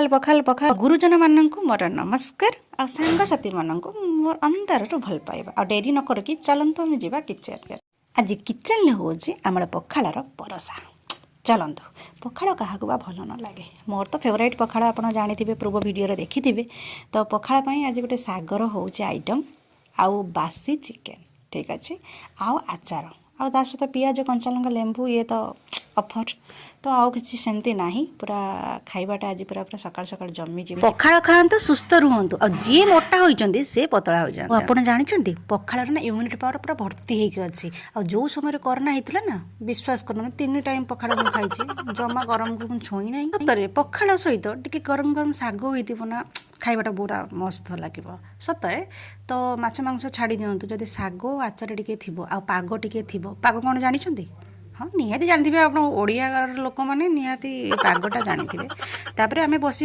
पखाल पखाल गुरुजन माननकु मोर नमस्कार आ सांग साथी माननकु मोर अंतरରୁ ଭଲ ପାଇବା ଆଉ ଡେରି ନ କରିକି ଚଲନ୍ତୁ ଆମେ ଯିବା କିଚେନ୍। ଆଜି କିଚେନ୍ରେ ହେଉଛି ଆମର ପଖାଳର ପରସା। ଚଲନ୍ତୁ ପଖାଳ କାହାକୁ ବା ଭଲ ନ ଲାଗେ। ମୋର ତ ଫେଭରାଇଟ୍ ପଖାଳ ଆପଣ ଜାଣିଥିବେ, ପୂର୍ବ ଭିଡ଼ିଓରେ ଦେଖିଥିବେ। ତ ପଖାଳ ପାଇଁ ଆଜି ଗୋଟେ ଶାଗର ହେଉଛି ଆଇଟମ୍ ଆଉ ବାସି ଚିକେନ୍, ଠିକ୍ ଅଛି, ଆଉ ଆଚାର ଆଉ ତା ସହିତ ପିଆଜ କଞ୍ଚାଲଙ୍କା ଲେମ୍ବୁ, ଇଏ ତ ଅଫର୍। ତ ଆଉ କିଛି ସେମିତି ନାହିଁ, ପୁରା ଖାଇବାଟା ଆଜି ପୁରା ପୁରା ସକାଳୁ ସକାଳୁ ଜମିଯିବ। ପଖାଳ ଖାଆନ୍ତୁ, ସୁସ୍ଥ ରୁହନ୍ତୁ, ଆଉ ଯିଏ ମୋଟା ହୋଇଛନ୍ତି ସେ ପତଳା ହୋଇଯାଆନ୍ତୁ। ଆପଣ ଜାଣିଛନ୍ତି ପଖାଳର ନା ଇମ୍ୟୁନିଟି ପାୱାର ପୁରା ଭର୍ତ୍ତି ହେଇକି ଅଛି। ଆଉ ଯେଉଁ ସମୟରେ କରୋନା ହେଇଥିଲା ନା, ବିଶ୍ୱାସ କରୁନାହାନ୍ତି 3 ଟାଇମ୍ ପଖାଳ ମୁଁ ଖାଇଛି, ଜମା ଗରମକୁ ମୁଁ ଛୁଇଁ ନାହିଁ। ସତରେ ପଖାଳ ସହିତ ଟିକେ ଗରମ ଗରମ ଶାଗ ହେଇଥିବ ନା, ଖାଇବାଟା ପୁରା ମସ୍ତ ଲାଗିବ ସତରେ। ତ ମାଛ ମାଂସ ଛାଡ଼ି ଦିଅନ୍ତୁ, ଯଦି ଶାଗ ଆଚାର ଟିକେ ଥିବ ଆଉ ପାଗ ଟିକେ ଥିବ। ପାଗ କ'ଣ ଜାଣିଛନ୍ତି? ହଁ ନିହାତି ଜାଣିଥିବେ, ଆପଣ ଓଡ଼ିଆ ଲୋକମାନେ ନିହାତି ପାଗଟା ଜାଣିଥିବେ। ତାପରେ ଆମେ ବସି